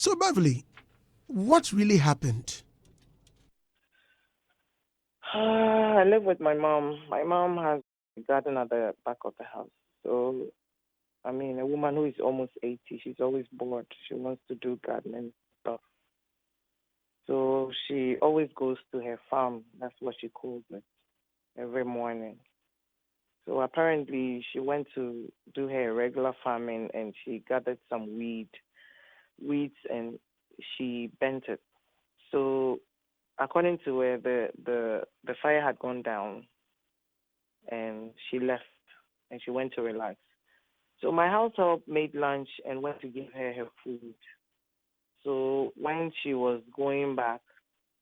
So, Beverly, what really happened? I live with my mom. My mom has a garden at the back of the house. So, I mean, a woman who is almost 80, she's always bored. She wants to do gardening stuff. So she always goes to her farm. That's what she calls it every morning. So apparently she went to do her regular farming and she gathered some weeds, and she bent it. So according to her, the fire had gone down and she left and she went to relax. So my household made lunch and went to give her food. So when she was going back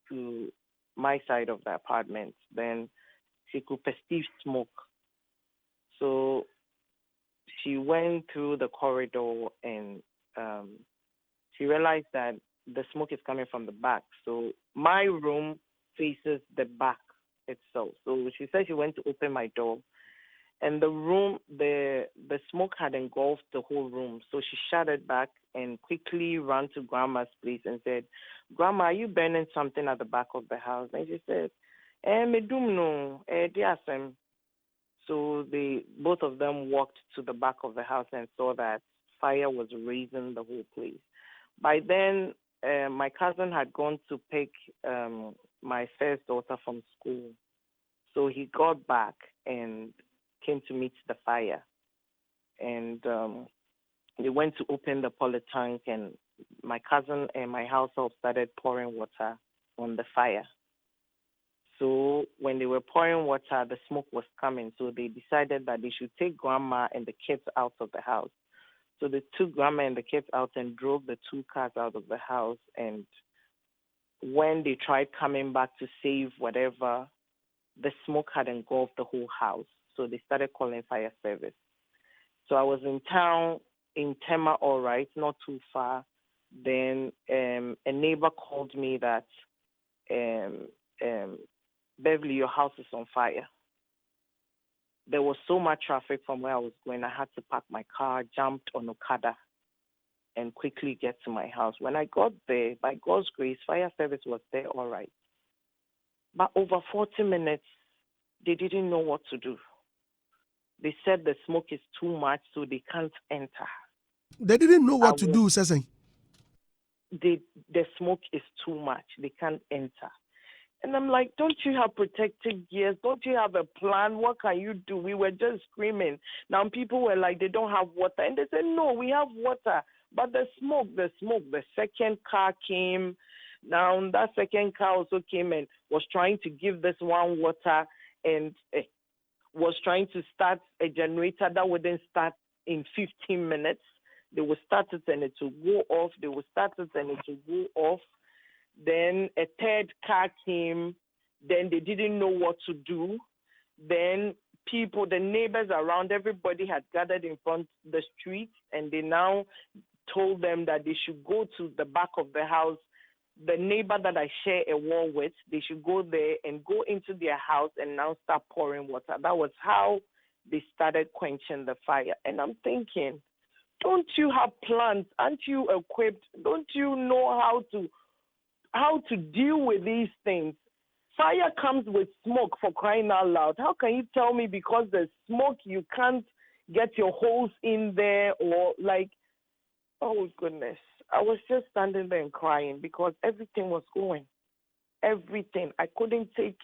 to my side of the apartment, then she could perceive smoke. So she went through the corridor and um, she realized that the smoke is coming from the back. So my room faces the back itself. So she said she went to open my door, and the smoke had engulfed the whole room. So she shut it back and quickly ran to grandma's place and said, "Grandma, are you burning something at the back of the house?" And she said, me dum no, diasem. So they both of them walked to the back of the house and saw that fire was raising the whole place. By then, my cousin had gone to pick my first daughter from school. So he got back and came to meet the fire. And they went to open the poly tank, and my cousin and my household started pouring water on the fire. So when they were pouring water, the smoke was coming. So they decided that they should take grandma and the kids out of the house. So they took grandma and the kids out and drove the two cars out of the house. And when they tried coming back to save whatever, the smoke had engulfed the whole house. So they started calling fire service. So I was in town in Tema, all right, not too far. Then a neighbor called me that um, um, Beverly, your house is on fire. There was so much traffic from where I was going. I had to park my car, jumped on Okada, and quickly get to my house. When I got there, by God's grace, fire service was there all right. But over 40 minutes, they didn't know what to do. They said the smoke is too much, so they can't enter. They didn't know I what to was, do, Sesen. the smoke is too much. They can't enter. And I'm like, don't you have protective gears? Don't you have a plan? What can you do? We were just screaming. Now people were like, they don't have water. And they said, no, we have water. But the second car came. Now that second car also came and was trying to give this one water and was trying to start a generator that wouldn't start in 15 minutes. They would start it and it will go off. They would start it and it will go off. Then a third car came. Then they didn't know what to do. Then people, the neighbors around, everybody had gathered in front of the street, and they now told them that they should go to the back of the house. The neighbor that I share a wall with, they should go there and go into their house and now start pouring water. That was how they started quenching the fire. And I'm thinking, don't you have plans? Aren't you equipped? Don't you know how to deal with these things? Fire comes with smoke, for crying out loud. How can you tell me because there's smoke you can't get your hose in there, or like, oh goodness. I was just standing there and crying because everything was going. Everything. I couldn't take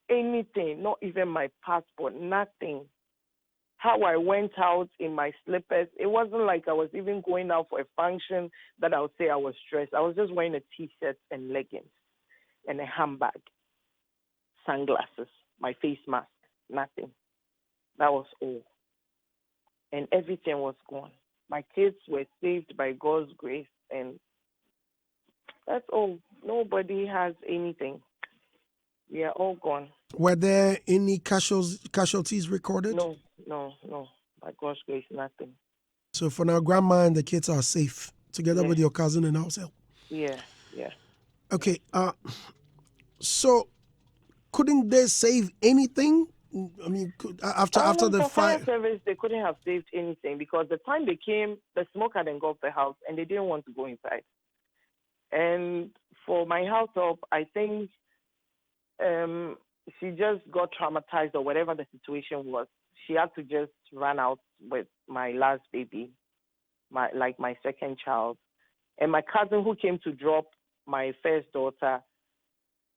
anything, not even my passport, nothing. How I went out in my slippers, it wasn't like I was even going out for a function that I would say I was stressed. I was just wearing a t-shirt and leggings and a handbag, sunglasses, my face mask, nothing. That was all. And everything was gone. My kids were saved by God's grace, and that's all. Nobody has anything. We are all gone. Were there any casualties recorded? No, no, no. By God's grace, nothing. So for now, grandma and the kids are safe together Yeah, with your cousin and house help. yeah, yeah. Okay. So couldn't they save anything? I mean, after the The fire fire. service, they couldn't have saved anything because the time they came, the smoke had engulfed the house and they didn't want to go inside. And for my house help, I think she just got traumatized or whatever the situation was. She had to just run out with my last baby, my second child. And my cousin who came to drop my first daughter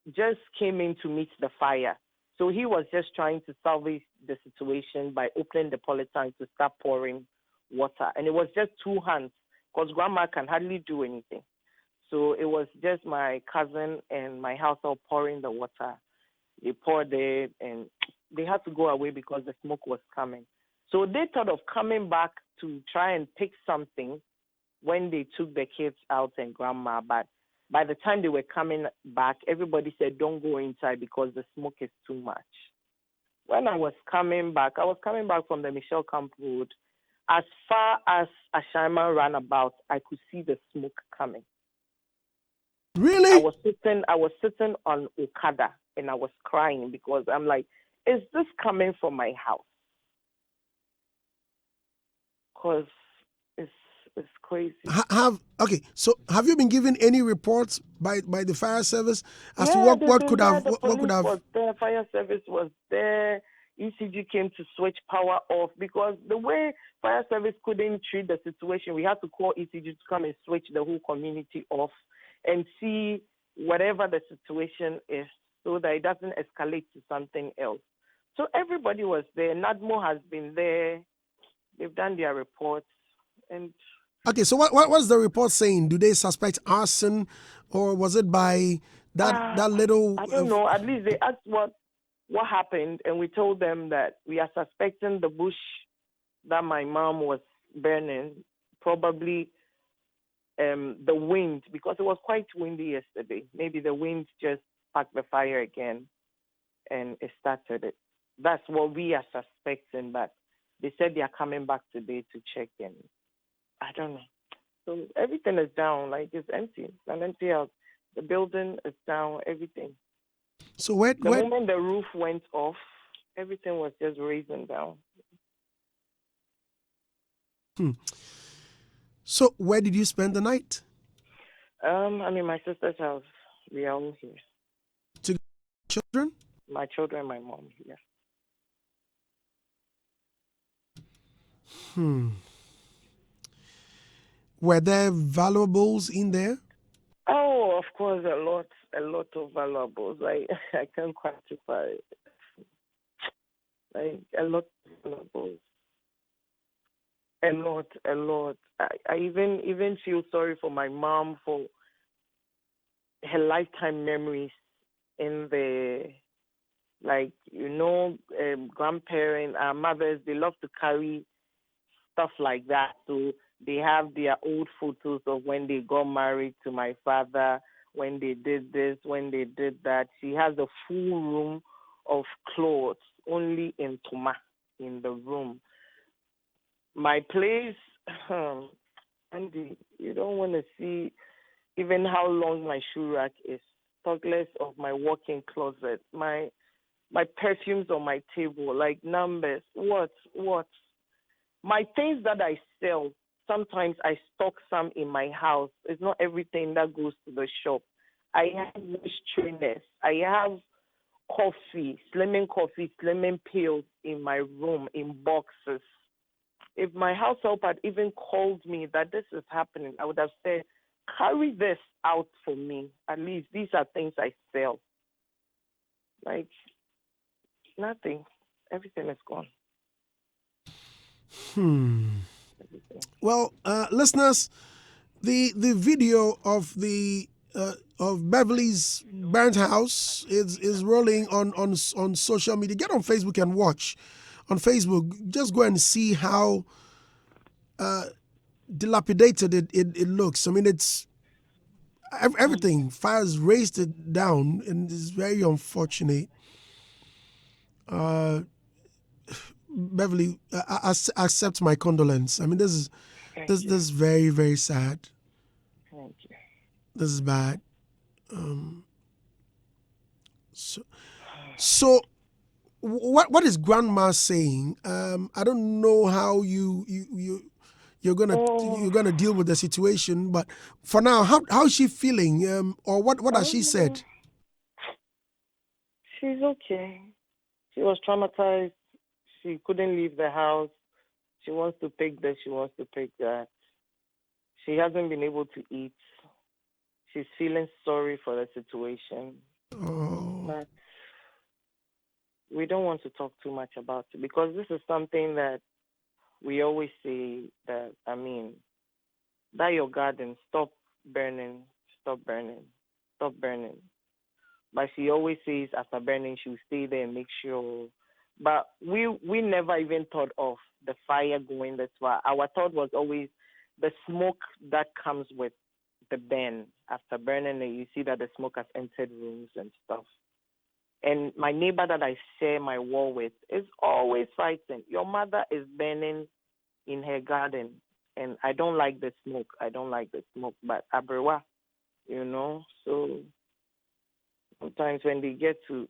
just came in to meet the fire. So he was just trying to salvage the situation by opening the polytank to start pouring water. And it was just two hands because grandma can hardly do anything. So it was just my cousin and my household pouring the water. They poured it and they had to go away because the smoke was coming. So they thought of coming back to try and pick something when they took the kids out and grandma. But by the time they were coming back, everybody said, don't go inside because the smoke is too much. When I was coming back from the Michelle Camp Road. As far as Ashaiman roundabout, I could see the smoke coming. Really? I was sitting on Okada and I was crying because I'm like, is this coming from my house? Because it's crazy. So have you been given any reports by the fire service as to Yeah, what could have the what could police have? was there, fire service was there, ECG came to switch power off because the way fire service couldn't treat the situation, we had to call ECG to come and switch the whole community off and see whatever the situation is so that it doesn't escalate to something else. So everybody was there. NADMO has been there. They've done their reports. And Okay, so what was the report saying? Do they suspect arson, or was it by that little? I don't know. At least they asked what happened, and we told them that we are suspecting the bush that my mom was burning, probably the wind, because it was quite windy yesterday. Maybe the wind just sparked the fire again, and it started it. That's what we are suspecting, but they said they are coming back today to check in. I don't know. So everything is down, like it's empty. It's an empty house. The building is down, everything. So The moment the roof went off, everything was just raising down. So where did you spend the night? I'm in my sister's house. We are all here. To children? My children, my mom, yeah. Were there valuables in there? Oh, of course, a lot of valuables. I can't quantify it. Like a lot of valuables. A lot. I even feel sorry for my mom for her lifetime memories in the, like, grandparents, our mothers, they love to carry stuff like that. So they have their old photos of when they got married to my father, when they did this, when they did that. She has a full room of clothes, only in Tuma, in the room. My place, Andy, you don't want to see even how long my shoe rack is. Talk less of my walk-in closet, my perfumes on my table, like numbers. What? My things that I sell, sometimes I stock some in my house. It's not everything that goes to the shop. I have wish trainers. I have slimming pills in my room in boxes. If my house help had even called me that this is happening, I would have said, carry this out for me. At least these are things I sell. Like, nothing. Everything is gone. Well, listeners, the video of of Beverly's burnt house is rolling on social media. Get on Facebook and watch. On Facebook, just go and see how dilapidated it looks. I mean, it's everything. Fires raised it down, and it's very unfortunate. Beverly, I accept my condolence. I mean, this is very, very sad. Thank you. This is bad. So what is grandma saying? I don't know how you you're Oh, gonna deal with the situation. But for now, how's she feeling? Or what has she um, said? she's okay. She was traumatized. She couldn't leave the house. She wants to take this. She wants to take that. She hasn't been able to eat. She's feeling sorry for the situation, Oh, but we don't want to talk too much about it because this is something that we always say that, I mean, that your garden, burning, stop burning, stop burning. But she always says after burning, she'll stay there and make sure. But we never even thought of the fire going this far. Our thought was always the smoke that comes with the burn. After burning it, you see that the smoke has entered rooms and stuff. And my neighbor that I share my wall with is always fighting. Your mother is burning in her garden, and I don't like the smoke. I don't like the smoke, but abrewa, So sometimes when they get to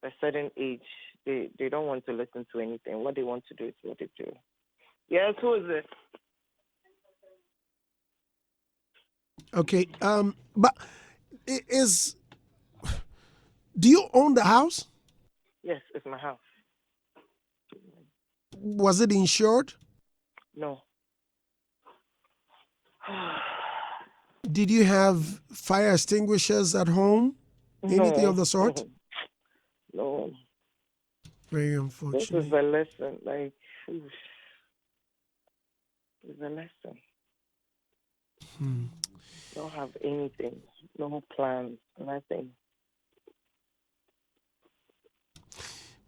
a certain age, they don't want to listen to anything. What they want to do is what they do. Yes, who is it? okay. But is do you own the house? Yes, it's my house. Was it insured? No. Did you have fire extinguishers at home? Anything of No. the sort? No. Very This is unfortunate. a lesson. Like, it's a lesson. Don't have anything. No plans. Nothing.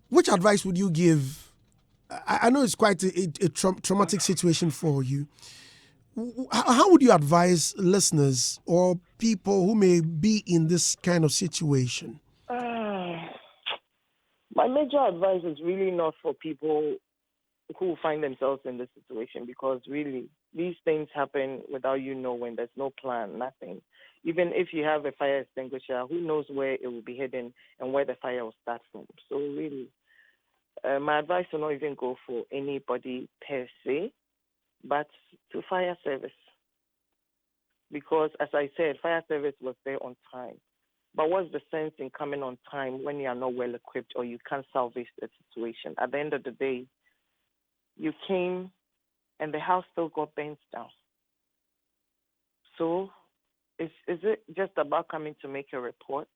Which advice would you give? I know it's quite a traumatic situation for you. How would you advise listeners or people who may be in this kind of situation? Ah, my major advice is really not for people who find themselves in this situation because really these things happen without you knowing. There's no plan, nothing. Even if you have a fire extinguisher, who knows where it will be hidden and where the fire will start from. So really, my advice will not even go for anybody per se, but to fire service because, as I said, fire service was there on time. But what's the sense in coming on time when you are not well equipped or you can't salvage the situation? At the end of the day, you came and the house still got burnt down. So is it just about coming to make a report?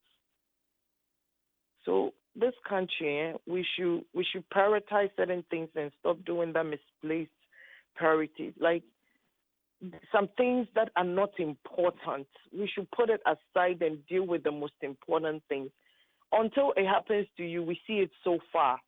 So this country, we should prioritize certain things and stop doing that misplaced priorities. Like some things that are not important, we should put it aside and deal with the most important things. Until it happens to you, we see it so far.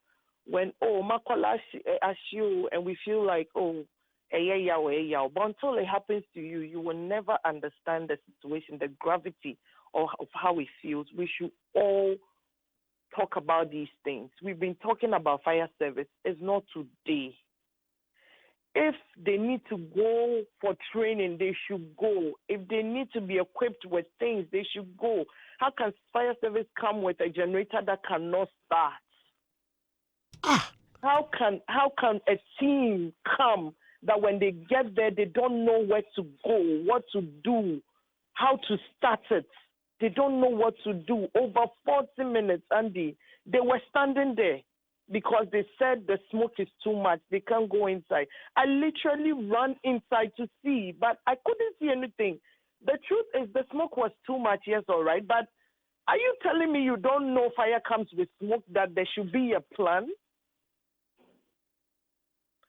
When makola ashu, and we feel like yeah. But until it happens to you, you will never understand the situation, the gravity of how it feels. We should all talk about these things. We've been talking about fire service. It's not today. If they need to go for training, they should go. If they need to be equipped with things, they should go. How can fire service come with a generator that cannot start? Ah, How can a team come that when they get there they don't know where to go, what to do, how to start it? They don't know what to do. Over 40 minutes, Andy, they were standing there because they said the smoke is too much. They can't go inside. I literally ran inside to see, but I couldn't see anything. The truth is the smoke was too much, yes, all right. But are you telling me you don't know fire comes with smoke, that there should be a plan?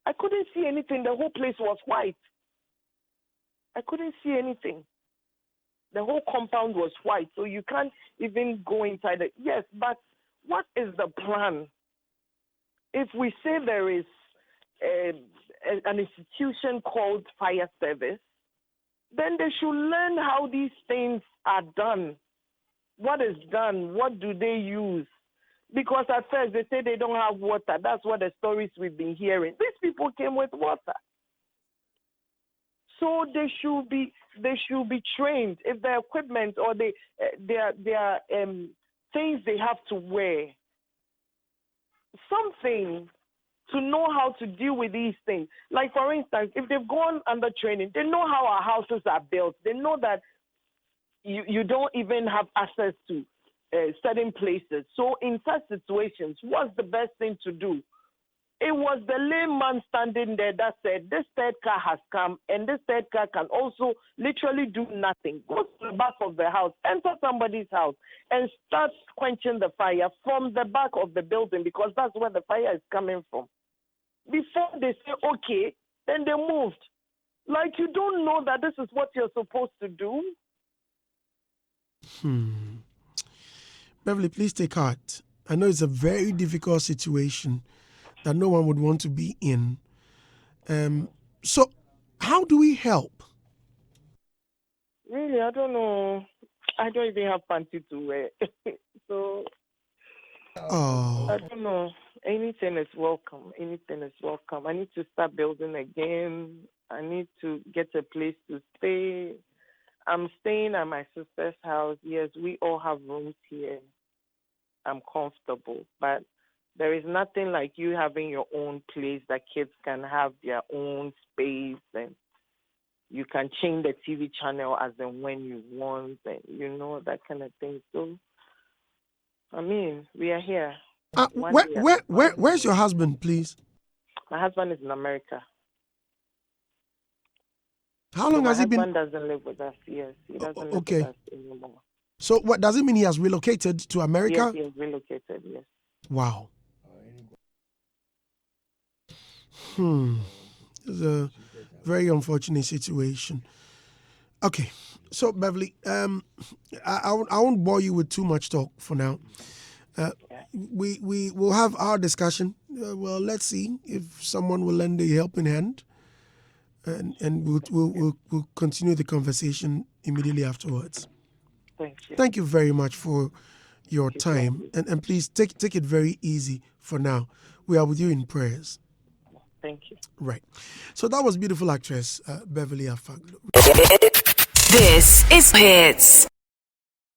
I couldn't see anything. The whole place was white. I couldn't see anything. The whole compound was white, so you can't even go inside it. Yes, but what is the plan? If we say there is an institution called fire service, then they should learn how these things are done. What is done? What do they use? Because at first they say they don't have water. That's what the stories we've been hearing. These people came with water. So they should be trained. If their equipment or their things they have to wear, something to know how to deal with these things. Like, for instance, if they've gone under training, they know how our houses are built. They know that you don't even have access to certain places. So in such situations, what's the best thing to do? It was the layman standing there that said, this third car has come, and this third car can also literally do nothing. Go to the back of the house, enter somebody's house, and start quenching the fire from the back of the building, because that's where the fire is coming from. Before they say, okay, then they moved. Like, you don't know that this is what you're supposed to do. Beverly, please take heart. I know it's a very difficult situation that no one would want to be in. So how do we help? Really, I don't know. I don't even have panty to wear. So, I don't know. Anything is welcome. Anything is welcome. I need to start building again. I need to get a place to stay. I'm staying at my sister's house. Yes, we all have rooms here. I'm comfortable. But there is nothing like you having your own place that kids can have their own space, and you can change the TV channel as and when you want, and that kind of thing. So, I mean, we are here. Where's your husband, please? My husband is in America. How long has he been? My husband doesn't live with us. Yes, he doesn't live with us anymore. So what does it mean? He has relocated to America? Yes, he has relocated. Yes. Wow. It's a very unfortunate situation. Okay, so Beverly, I won't bore you with too much talk for now. We will have our discussion. Well, let's see if someone will lend a helping hand, and we'll continue the conversation immediately afterwards. Thank you. Thank you very much for your time, and please take it very easy for now. We are with you in prayers. Thank you. Right. So that was beautiful actress Beverly Afaglo. This is Hitz.